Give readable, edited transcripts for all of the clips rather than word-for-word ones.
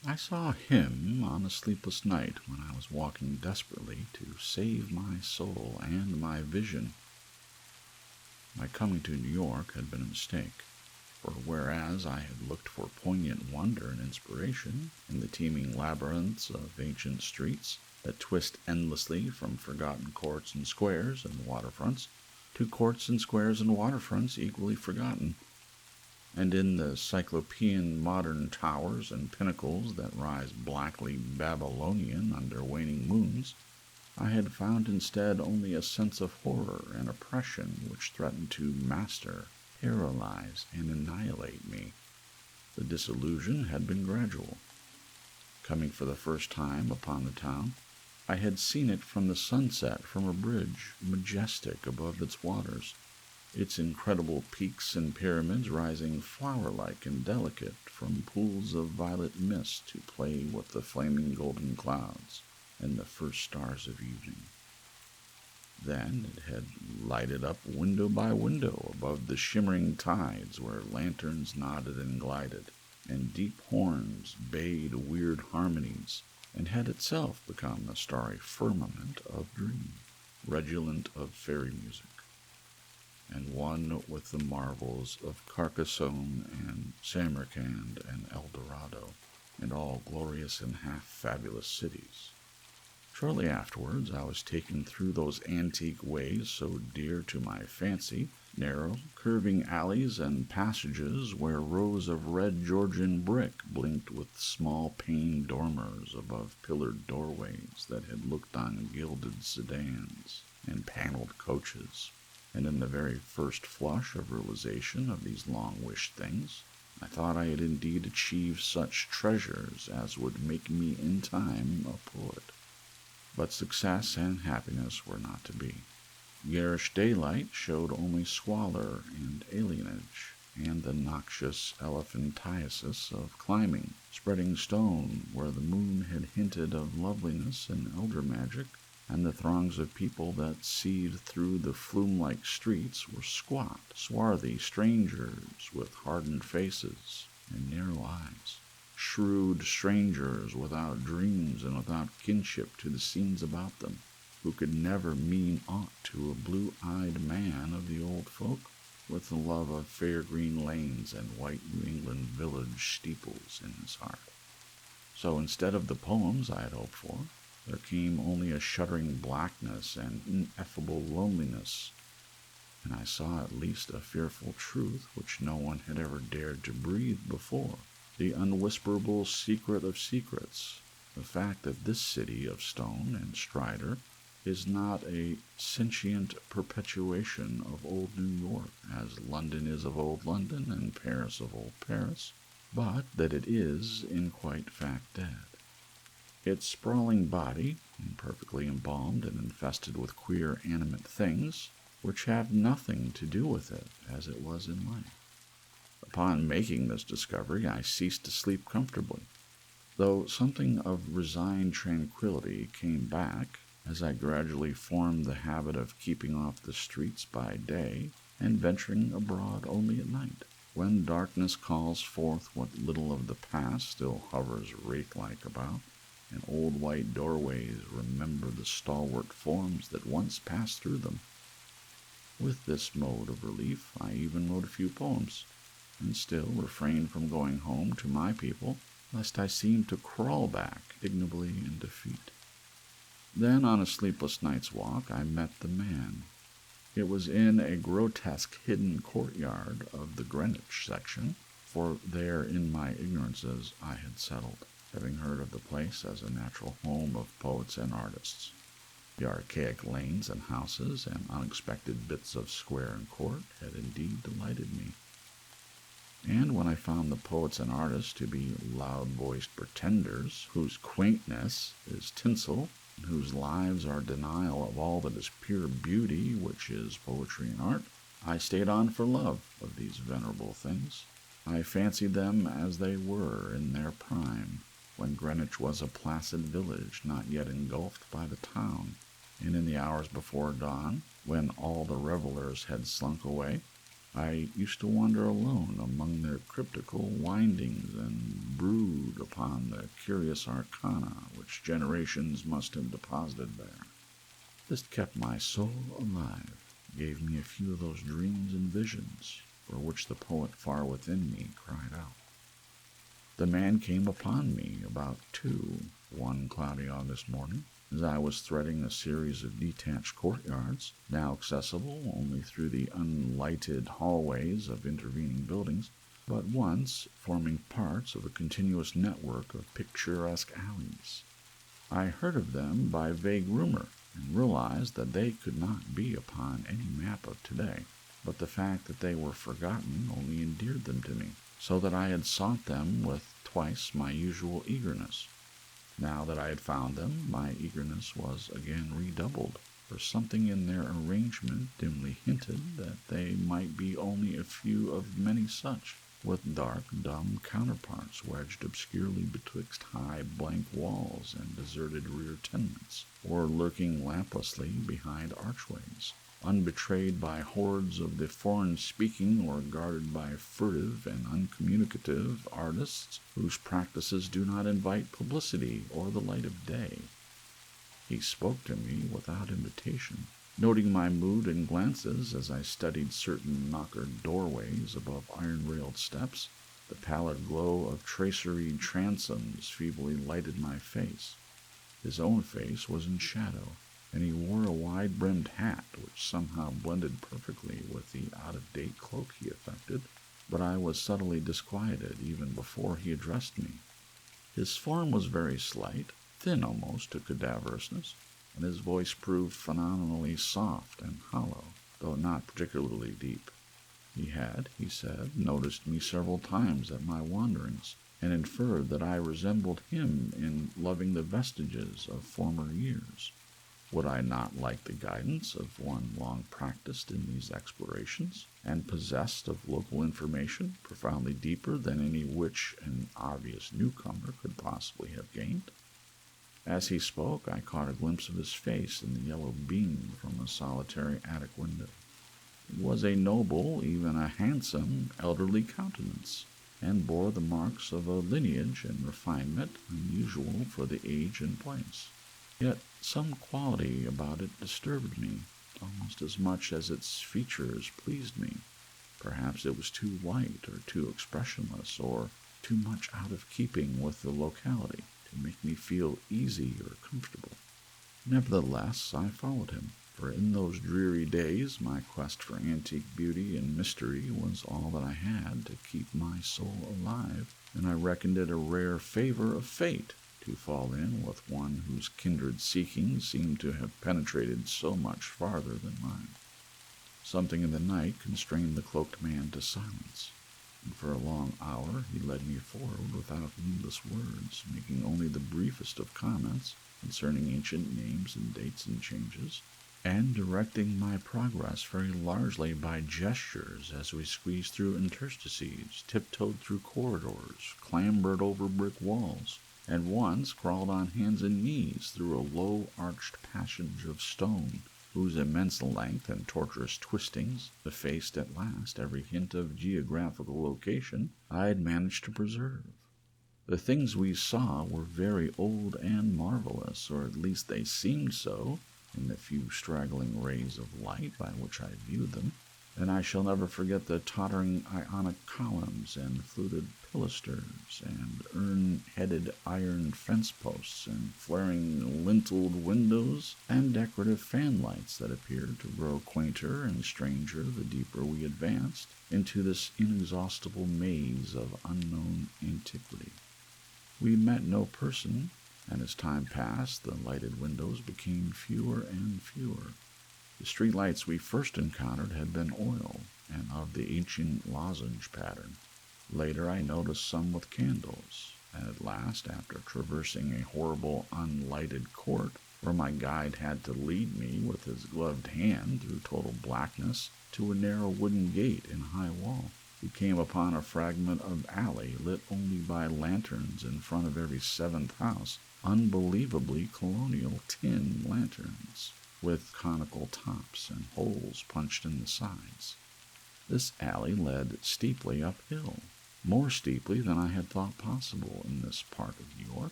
I saw him on a sleepless night when I was walking desperately to save my soul and my vision. My coming to New York had been a mistake, for whereas I had looked for poignant wonder and inspiration in the teeming labyrinths of ancient streets that twist endlessly from forgotten courts and squares and waterfronts to courts and squares and waterfronts equally forgotten, and in the cyclopean modern towers and pinnacles that rise blackly Babylonian under waning moons, I had found instead only a sense of horror and oppression which threatened to master, paralyze, and annihilate me. The disillusion had been gradual. Coming for the first time upon the town, I had seen it from the sunset from a bridge, majestic above its waters, its incredible peaks and pyramids rising flower-like and delicate from pools of violet mist to play with the flaming golden clouds and the first stars of evening. Then it had lighted up window by window above the shimmering tides where lanterns nodded and glided, and deep horns bayed weird harmonies, and had itself become a starry firmament of dream, redolent of fairy music, and one with the marvels of Carcassonne and Samarkand and El Dorado, and all glorious and half-fabulous cities. Shortly afterwards, I was taken through those antique ways so dear to my fancy, narrow, curving alleys and passages where rows of red Georgian brick blinked with small pane dormers above pillared doorways that had looked on gilded sedans and paneled coaches. And in the very first flush of realization of these long-wished things, I thought I had indeed achieved such treasures as would make me in time a poet. But success and happiness were not to be. Garish daylight showed only squalor and alienage, and the noxious elephantiasis of climbing, spreading stone where the moon had hinted of loveliness and elder magic, and the throngs of people that seethed through the flume-like streets were squat, swarthy strangers with hardened faces and narrow eyes. Shrewd strangers without dreams and without kinship to the scenes about them, who could never mean aught to a blue-eyed man of the old folk, with the love of fair green lanes and white New England village steeples in his heart. So instead of the poems I had hoped for, there came only a shuddering blackness and ineffable loneliness, and I saw at least a fearful truth which no one had ever dared to breathe before. The unwhisperable secret of secrets, the fact that this city of stone and strider is not a sentient perpetuation of old New York, as London is of old London and Paris of old Paris, but that it is in quite fact dead. Its sprawling body, imperfectly embalmed and infested with queer animate things, which have nothing to do with it as it was in life. Upon making this discovery, I ceased to sleep comfortably, though something of resigned tranquillity came back as I gradually formed the habit of keeping off the streets by day and venturing abroad only at night, when darkness calls forth what little of the past still hovers wraith-like about, and old white doorways remember the stalwart forms that once passed through them. With this mode of relief, I even wrote a few poems, and still refrained from going home to my people, lest I seemed to crawl back ignobly in defeat. Then, on a sleepless night's walk, I met the man. It was in a grotesque hidden courtyard of the Greenwich section, for there in my ignorances I had settled, having heard of the place as a natural home of poets and artists. The archaic lanes and houses and unexpected bits of square and court had indeed delighted me. And when I found the poets and artists to be loud-voiced pretenders, whose quaintness is tinsel, and whose lives are denial of all that is pure beauty, which is poetry and art, I stayed on for love of these venerable things. I fancied them as they were in their prime, when Greenwich was a placid village not yet engulfed by the town, and in the hours before dawn, when all the revelers had slunk away, I used to wander alone among their cryptical windings and brood upon the curious arcana which generations must have deposited there. This kept my soul alive, gave me a few of those dreams and visions for which the poet far within me cried out. The man came upon me about 2 one cloudy August morning, as I was threading a series of detached courtyards, now accessible only through the unlighted hallways of intervening buildings, but once forming parts of a continuous network of picturesque alleys. I heard of them by vague rumor, and realized that they could not be upon any map of today, but the fact that they were forgotten only endeared them to me, so that I had sought them with twice my usual eagerness. Now that I had found them, my eagerness was again redoubled, for something in their arrangement dimly hinted that they might be only a few of many such, with dark, dumb counterparts wedged obscurely betwixt high blank walls and deserted rear tenements, or lurking lamplessly behind archways, unbetrayed by hordes of the foreign-speaking or guarded by furtive and uncommunicative artists whose practices do not invite publicity or the light of day. He spoke to me without invitation, noting my mood and glances as I studied certain knockered doorways above iron-railed steps. The pallid glow of traceried transoms feebly lighted my face. His own face was in shadow, and he wore a wide-brimmed hat which somehow blended perfectly with the out-of-date cloak he affected, but I was subtly disquieted even before he addressed me. His form was very slight, thin almost to cadaverousness, and his voice proved phenomenally soft and hollow, though not particularly deep. He had, he said, noticed me several times at my wanderings, and inferred that I resembled him in loving the vestiges of former years. Would I not like the guidance of one long practiced in these explorations, and possessed of local information profoundly deeper than any which an obvious newcomer could possibly have gained? As he spoke, I caught a glimpse of his face in the yellow beam from a solitary attic window. It was a noble, even a handsome, elderly countenance, and bore the marks of a lineage and refinement unusual for the age and place. Yet some quality about it disturbed me, almost as much as its features pleased me. Perhaps it was too white, or too expressionless, or too much out of keeping with the locality to make me feel easy or comfortable. Nevertheless, I followed him, for in those dreary days my quest for antique beauty and mystery was all that I had to keep my soul alive, and I reckoned it a rare favor of fate to fall in with one whose kindred seekings seemed to have penetrated so much farther than mine. Something in the night constrained the cloaked man to silence, and for a long hour he led me forward without needless words, making only the briefest of comments concerning ancient names and dates and changes, and directing my progress very largely by gestures as we squeezed through interstices, tiptoed through corridors, clambered over brick walls, and once crawled on hands and knees through a low-arched passage of stone, whose immense length and tortuous twistings effaced at last every hint of geographical location I had managed to preserve. The things we saw were very old and marvelous, or at least they seemed so, in the few straggling rays of light by which I viewed them, and I shall never forget the tottering Ionic columns and fluted pilasters and urn-headed iron fence-posts and flaring linteled windows and decorative fan-lights that appeared to grow quainter and stranger the deeper we advanced into this inexhaustible maze of unknown antiquity. We met no person, and as time passed, the lighted windows became fewer and fewer. The streetlights we first encountered had been oil, and of the ancient lozenge pattern. Later I noticed some with candles, and at last, after traversing a horrible unlighted court, where my guide had to lead me with his gloved hand through total blackness to a narrow wooden gate in a high wall, we came upon a fragment of alley lit only by lanterns in front of every seventh house, unbelievably colonial tin lanterns, with conical tops and holes punched in the sides. This alley led steeply uphill, more steeply than I had thought possible in this part of New York,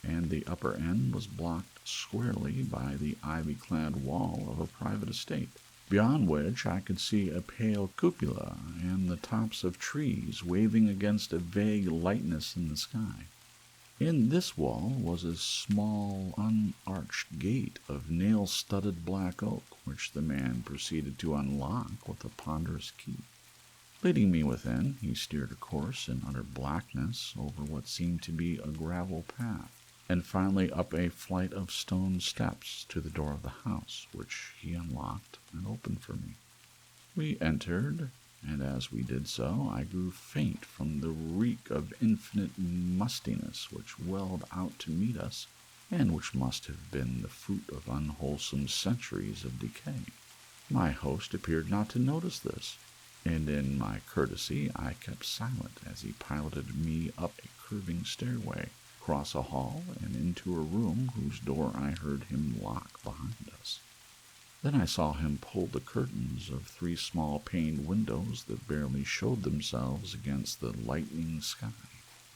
and the upper end was blocked squarely by the ivy-clad wall of a private estate, beyond which I could see a pale cupola and the tops of trees waving against a vague lightness in the sky. In this wall was a small, unarched gate of nail-studded black oak, which the man proceeded to unlock with a ponderous key. Leading me within, he steered a course in utter blackness over what seemed to be a gravel path, and finally up a flight of stone steps to the door of the house, which he unlocked and opened for me. We entered, and as we did so, I grew faint from the reek of infinite mustiness which welled out to meet us, and which must have been the fruit of unwholesome centuries of decay. My host appeared not to notice this, and in my courtesy I kept silent as he piloted me up a curving stairway, across a hall, and into a room whose door I heard him lock behind us. Then I saw him pull the curtains of 3 small paned windows that barely showed themselves against the lightening sky,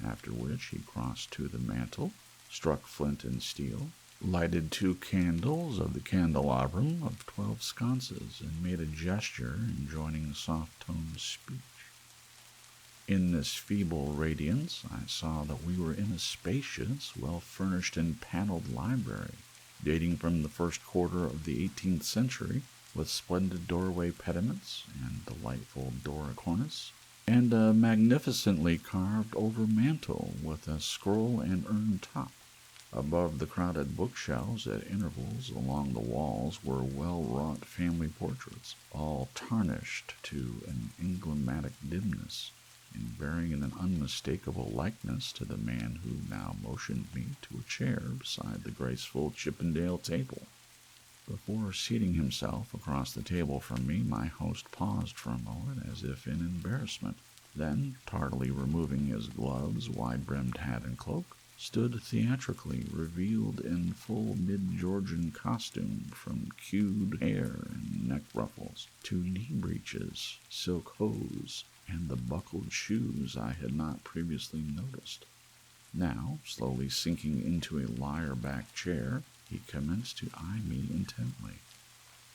after which he crossed to the mantel, struck flint and steel, lighted 2 candles of the candelabrum of 12 sconces, and made a gesture enjoining soft-toned speech. In this feeble radiance I saw that we were in a spacious, well-furnished and paneled library, dating from the first quarter of the 18th century, with splendid doorway pediments and delightful Doric cornice, and a magnificently carved over mantel with a scroll and urn top. Above the crowded bookshelves at intervals along the walls were well-wrought family portraits, all tarnished to an emblematic dimness, and bearing an unmistakable likeness to the man who now motioned me to a chair beside the graceful Chippendale table. Before seating himself across the table from me, my host paused for a moment as if in embarrassment, then, tardily removing his gloves, wide-brimmed hat, and cloak, stood theatrically revealed in full mid-Georgian costume, from queued hair and neck ruffles to knee breeches, silk hose, and the buckled shoes I had not previously noticed. Now, slowly sinking into a lyre-back chair, he commenced to eye me intently.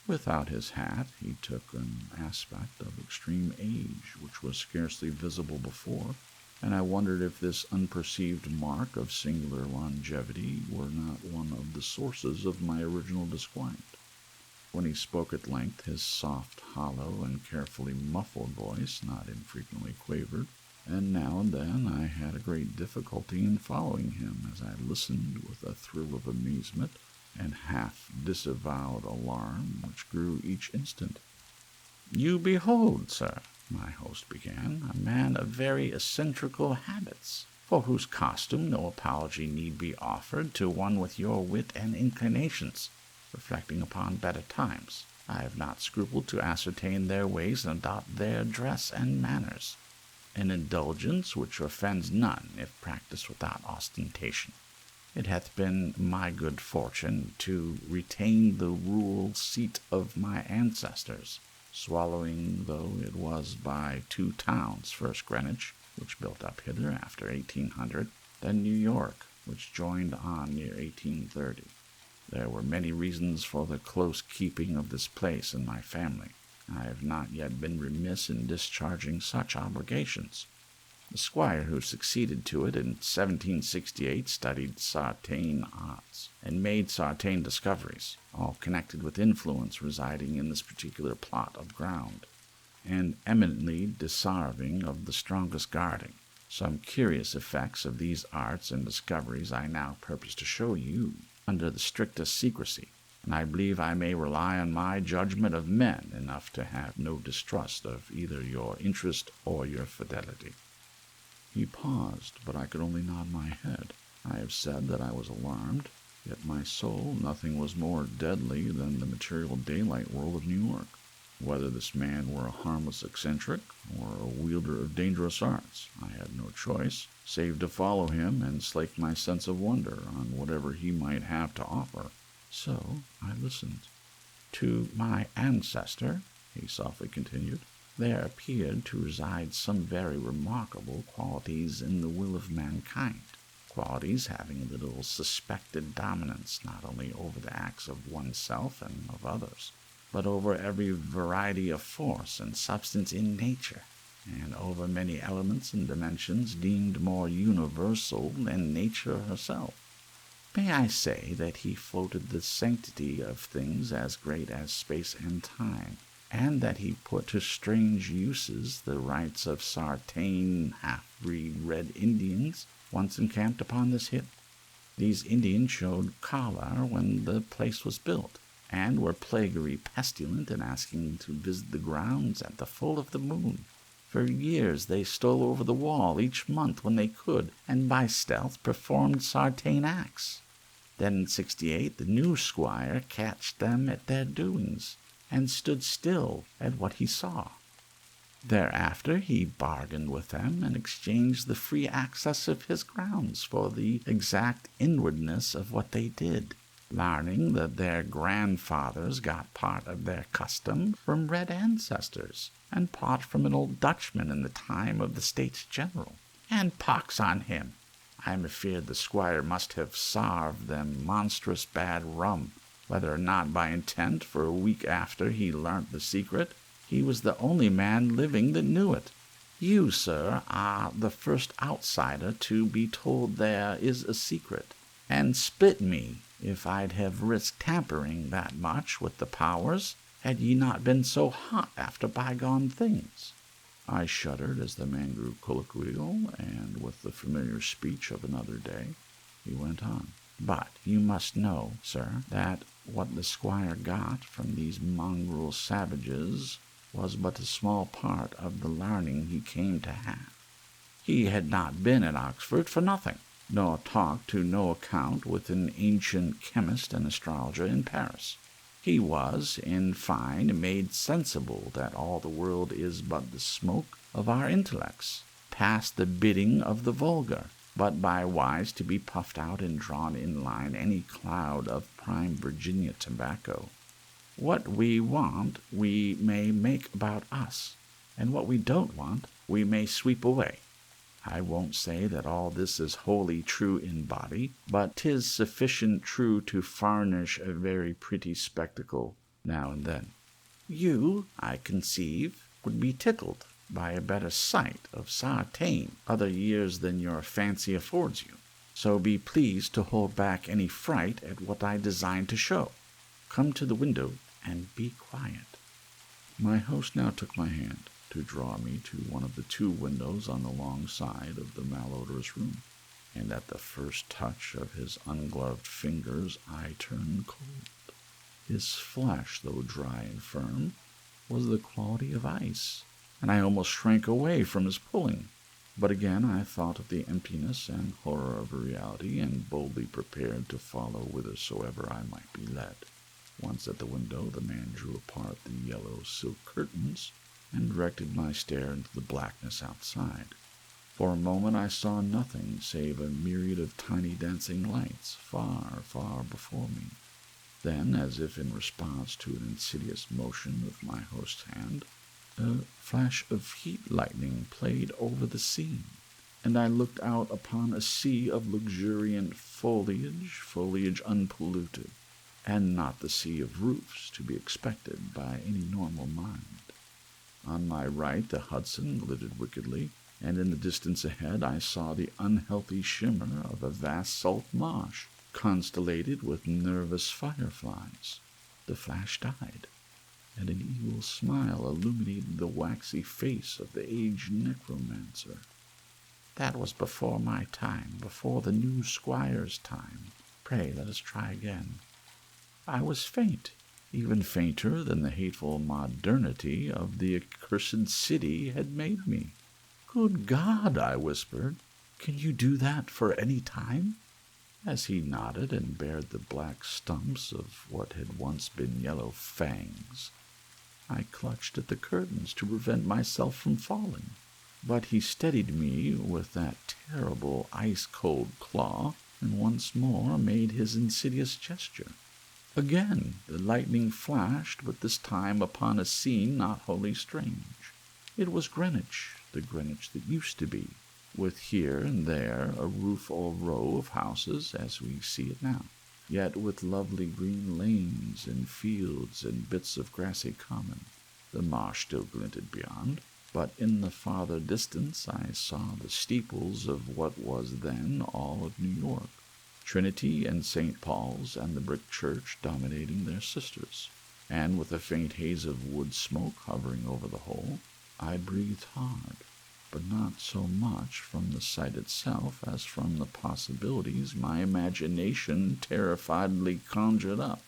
Without his hat, he took an aspect of extreme age, which was scarcely visible before, and I wondered if this unperceived mark of singular longevity were not one of the sources of my original disquiet. When he spoke at length, his soft, hollow, and carefully muffled voice not infrequently quavered, and now and then I had a great difficulty in following him as I listened with a thrill of amazement and half-disavowed alarm which grew each instant. "You behold, sir," my host began, "a man of very eccentrical habits, for whose costume no apology need be offered to one with your wit and inclinations. Reflecting upon better times, I have not scrupled to ascertain their ways and adopt their dress and manners, an indulgence which offends none if practised without ostentation. It hath been my good fortune to retain the rural seat of my ancestors, swallowing though it was by 2 towns, first Greenwich, which built up hither after 1800, then New York, which joined on near 1830. There were many reasons for the close keeping of this place in my family. I have not yet been remiss in discharging such obligations. The squire who succeeded to it in 1768 studied Sartane arts, and made Sartane discoveries, all connected with influence residing in this particular plot of ground, and eminently deserving of the strongest guarding. Some curious effects of these arts and discoveries I now purpose to show you, under the strictest secrecy, and I believe I may rely on my judgment of men enough to have no distrust of either your interest or your fidelity." He paused, but I could only nod my head. I have said that I was alarmed, yet my soul nothing was more deadly than the material daylight world of New York. Whether this man were a harmless eccentric or a wielder of dangerous arts, I had no choice, save to follow him and slake my sense of wonder on whatever he might have to offer. So I listened. "To my ancestor," he softly continued, there appeared to reside some very remarkable qualities in the will of mankind, qualities having little suspected dominance not only over the acts of oneself and of others, but over every variety of force and substance in nature, and over many elements and dimensions deemed more universal than nature herself. May I say that he floated the sanctity of things as great as space and time, and that he put to strange uses the rights of Sartain half-breed Red Indians once encamped upon this hill. These Indians showed choler when the place was built, and were plaguery pestilent in asking to visit the grounds at the full of the moon. For years they stole over the wall each month when they could, and by stealth performed Sartain acts. Then in 68 the new squire catched them at their doings, and stood still at what he saw. Thereafter he bargained with them, and exchanged the free access of his grounds for the exact inwardness of what they did, learning that their grandfathers got part of their custom from red ancestors, and part from an old Dutchman in the time of the States General. And pox on him! I am afeard the squire must have sarved them monstrous bad rum, whether or not by intent, for a week after he learnt the secret, he was the only man living that knew it. You, sir, are the first outsider to be told there is a secret, and spit me if I'd have risked tampering that much with the powers, had ye not been so hot after bygone things. I shuddered as the man grew colloquial, and with the familiar speech of another day, he went on. But you must know, sir, that what the squire got from these mongrel savages was but a small part of the learning he came to have. He had not been at Oxford for nothing, nor talked to no account with an ancient chemist and astrologer in Paris. He was, in fine, made sensible that all the world is but the smoke of our intellects, past the bidding of the vulgar, but by wise to be puffed out and drawn in line any cloud of prime Virginia tobacco. What we want we may make about us, and what we don't want we may sweep away. I won't say that all this is wholly true in body, but 'tis sufficient true to furnish a very pretty spectacle now and then. You, I conceive, would be tickled by a better sight of Sartain other years than your fancy affords you. So be pleased to hold back any fright at what I design to show. Come to the window and be quiet. My host now took my hand to draw me to one of the two windows on the long side of the malodorous room, and at the first touch of his ungloved fingers I turned cold. His flesh, though dry and firm, was the quality of ice, and I almost shrank away from his pulling. But again I thought of the emptiness and horror of reality, and boldly prepared to follow whithersoever I might be led. Once at the window, the man drew apart the yellow silk curtains, and directed my stare into the blackness outside. For a moment I saw nothing save a myriad of tiny dancing lights far, far before me. Then, as if in response to an insidious motion of my host's hand, a flash of heat lightning played over the scene, and I looked out upon a sea of luxuriant foliage unpolluted, and not the sea of roofs to be expected by any normal mind. On my right the Hudson glittered wickedly, and in the distance ahead I saw the unhealthy shimmer of a vast salt marsh, constellated with nervous fireflies. The flash died, and an evil smile illuminated the waxy face of the aged necromancer. That was before my time, before the new squire's time. Pray let us try again. I was faint, even fainter than the hateful modernity of the accursed city had made me. Good God, I whispered, can you do that for any time? As he nodded and bared the black stumps of what had once been yellow fangs, I clutched at the curtains to prevent myself from falling, but he steadied me with that terrible ice-cold claw, and once more made his insidious gesture. Again the lightning flashed, but this time upon a scene not wholly strange. It was Greenwich, the Greenwich that used to be, with here and there a roof or row of houses as we see it now, yet with lovely green lanes and fields and bits of grassy common. The marsh still glinted beyond, but in the farther distance I saw the steeples of what was then all of New York, Trinity and St. Paul's and the brick church dominating their sisters, and with a faint haze of wood smoke hovering over the whole, I breathed hard, but not so much from the sight itself as from the possibilities my imagination terrifiedly conjured up.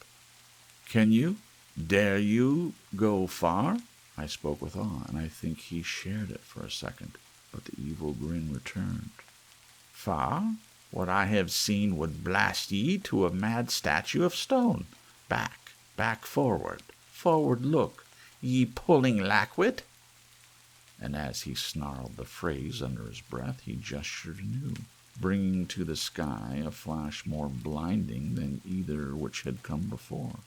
Dare you go far? I spoke with awe, and I think he shared it for a second, but the evil grin returned. Far? What I have seen would blast ye to a mad statue of stone. Back, forward look, ye pulling lackwit. And as he snarled the phrase under his breath, he gestured anew, bringing to the sky a flash more blinding than either which had come before.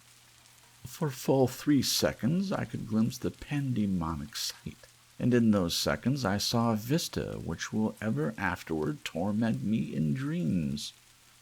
For full 3 seconds I could glimpse the pandemonic sight, and in those seconds I saw a vista which will ever afterward torment me in dreams.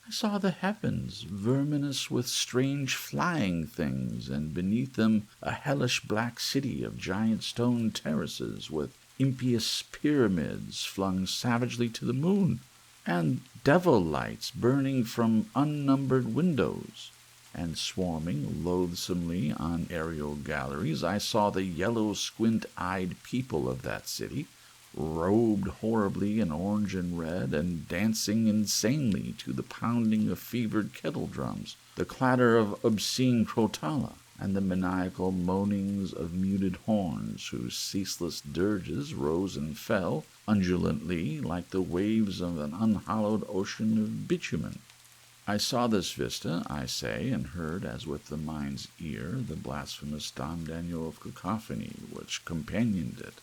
I saw the heavens verminous with strange flying things, and beneath them a hellish black city of giant stone terraces with impious pyramids flung savagely to the moon, and devil lights burning from unnumbered windows. And swarming loathsomely on aerial galleries, I saw the yellow squint-eyed people of that city, robed horribly in orange and red, and dancing insanely to the pounding of fevered kettle drums, the clatter of obscene crotala, and the maniacal moanings of muted horns, whose ceaseless dirges rose and fell undulantly like the waves of an unhallowed ocean of bitumen. I saw this vista, I say, and heard, as with the mind's ear, the blasphemous Dom Daniel of cacophony which companioned it.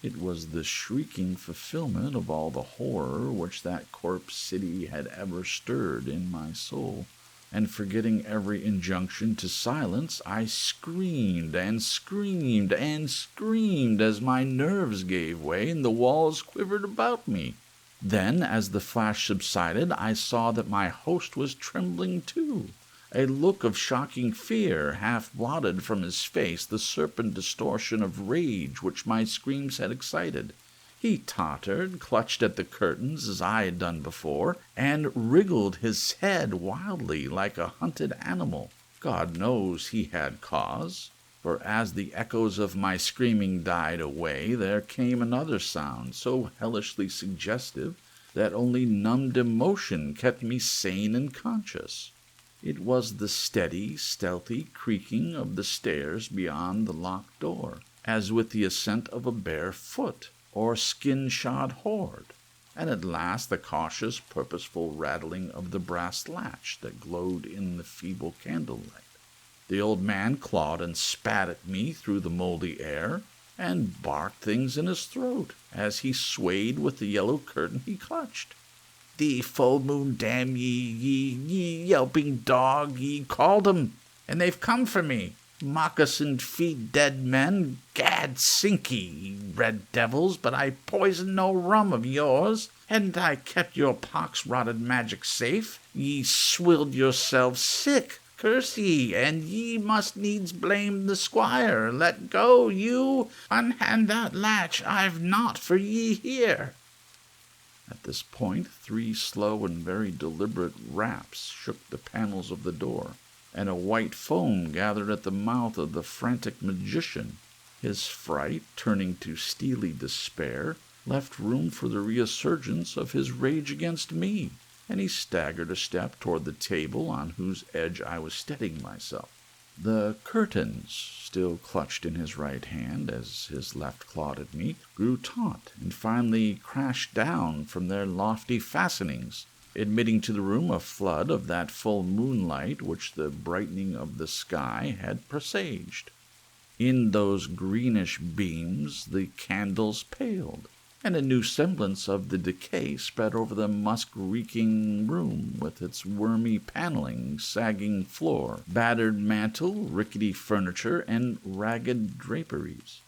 It was the shrieking fulfillment of all the horror which that corpse city had ever stirred in my soul, and forgetting every injunction to silence, I screamed and screamed and screamed as my nerves gave way and the walls quivered about me. Then, as the flash subsided, I saw that my host was trembling too. A look of shocking fear half blotted from his face the serpent distortion of rage which my screams had excited. He tottered, clutched at the curtains as I had done before, and wriggled his head wildly like a hunted animal. God knows he had cause, for as the echoes of my screaming died away, there came another sound so hellishly suggestive that only numbed emotion kept me sane and conscious. It was the steady, stealthy creaking of the stairs beyond the locked door, as with the ascent of a bare foot or skin-shod horde, and at last the cautious, purposeful rattling of the brass latch that glowed in the feeble candlelight. The old man clawed and spat at me through the moldy air, and barked things in his throat as he swayed with the yellow curtain he clutched. The full moon, damn ye yelping dog, ye called 'em, and they've come for me. Moccasined feet, dead men, gad sink ye red devils, but I poisoned no rum of yours. Hadn't I kept your pox-rotted magic safe, ye swilled yourselves sick. Curse ye, and ye must needs blame the squire. Let go, you! Unhand that latch, I've naught for ye here. At this point, 3 slow and very deliberate raps shook the panels of the door, and a white foam gathered at the mouth of the frantic magician. His fright, turning to steely despair, left room for the resurgence of his rage against me, and he staggered a step toward the table on whose edge I was steadying myself. The curtains, still clutched in his right hand as his left clawed at me, grew taut and finally crashed down from their lofty fastenings, admitting to the room a flood of that full moonlight which the brightening of the sky had presaged. In those greenish beams the candles paled, and a new semblance of the decay spread over the musk-reeking room with its wormy paneling, sagging floor, battered mantel, rickety furniture, and ragged draperies.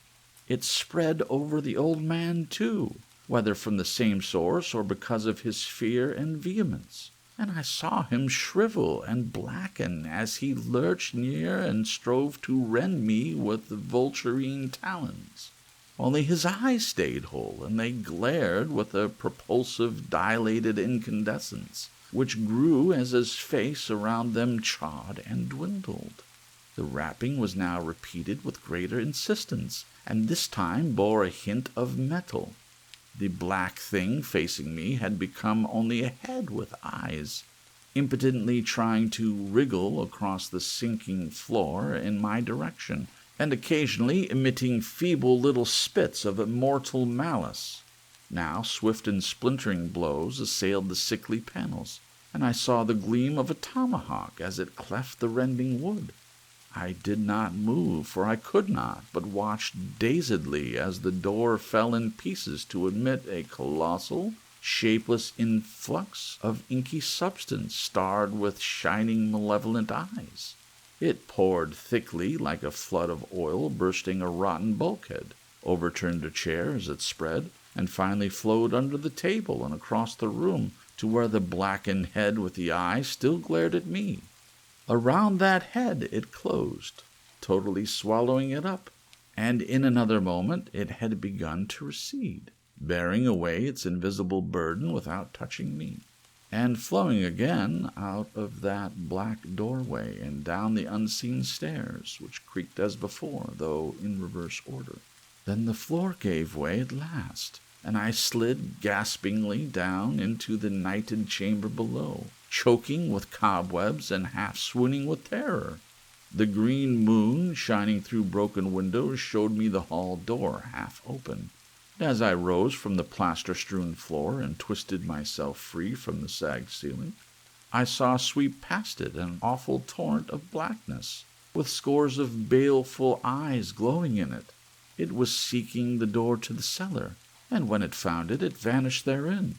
It spread over the old man, too, whether from the same source or because of his fear and vehemence. And I saw him shrivel and blacken as he lurched near and strove to rend me with vulturine talons. Only his eyes stayed whole, and they glared with a propulsive, dilated incandescence, which grew as his face around them chawed and dwindled. The rapping was now repeated with greater insistence, and this time bore a hint of metal. The black thing facing me had become only a head with eyes, impotently trying to wriggle across the sinking floor in my direction, and occasionally emitting feeble little spits of immortal malice. Now swift and splintering blows assailed the sickly panels, and I saw the gleam of a tomahawk as it cleft the rending wood. I did not move, for I could not, but watched dazedly as the door fell in pieces to admit a colossal, shapeless influx of inky substance starred with shining, malevolent eyes. It poured thickly like a flood of oil bursting a rotten bulkhead, overturned a chair as it spread, and finally flowed under the table and across the room to where the blackened head with the eye still glared at me. Around that head it closed, totally swallowing it up, and in another moment it had begun to recede, bearing away its invisible burden without touching me, and flowing again out of that black doorway and down the unseen stairs, which creaked as before, though in reverse order. Then the floor gave way at last, and I slid gaspingly down into the nighted chamber below, choking with cobwebs and half swooning with terror. The green moon, shining through broken windows, showed me the hall door half open. As I rose from the plaster-strewn floor and twisted myself free from the sagged ceiling, I saw sweep past it an awful torrent of blackness, with scores of baleful eyes glowing in it. It was seeking the door to the cellar, and when it found it, it vanished therein.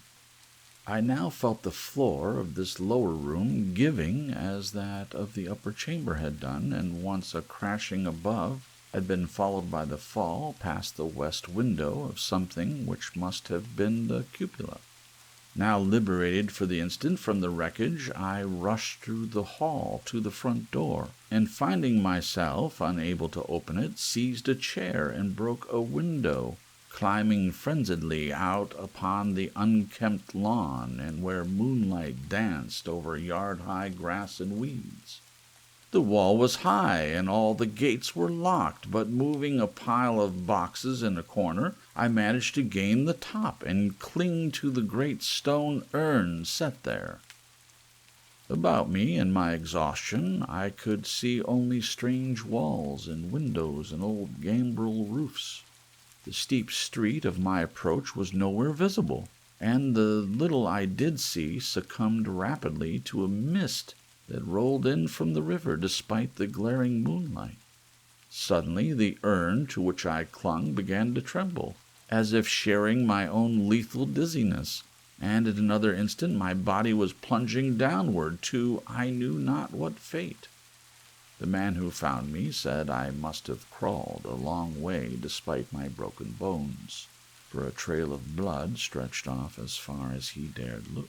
I now felt the floor of this lower room giving as that of the upper chamber had done, and once a crashing above had been followed by the fall past the west window of something which must have been the cupola. Now liberated for the instant from the wreckage, I rushed through the hall to the front door, and finding myself unable to open it, seized a chair and broke a window, climbing frenziedly out upon the unkempt lawn and where moonlight danced over yard-high grass and weeds. The wall was high, and all the gates were locked, but moving a pile of boxes in a corner, I managed to gain the top and cling to the great stone urn set there. About me, in my exhaustion, I could see only strange walls and windows and old gambrel roofs. The steep street of my approach was nowhere visible, and the little I did see succumbed rapidly to a mist that rolled in from the river despite the glaring moonlight. Suddenly the urn to which I clung began to tremble, as if sharing my own lethal dizziness, and in another instant my body was plunging downward to I knew not what fate. The man who found me said I must have crawled a long way despite my broken bones, for a trail of blood stretched off as far as he dared look.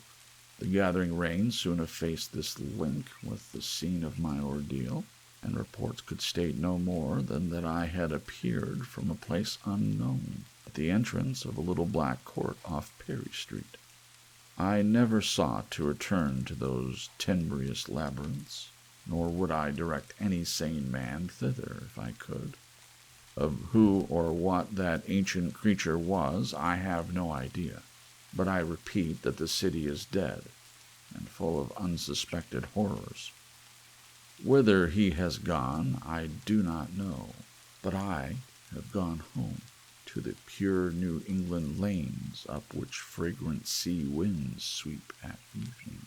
The gathering rain soon effaced this link with the scene of my ordeal, and reports could state no more than that I had appeared from a place unknown, at the entrance of a little black court off Perry Street. I never sought to return to those tenebrous labyrinths, nor would I direct any sane man thither if I could. Of who or what that ancient creature was, I have no idea. But I repeat that the city is dead, and full of unsuspected horrors. Whither he has gone, I do not know, but I have gone home, to the pure New England lanes up which fragrant sea winds sweep at evening.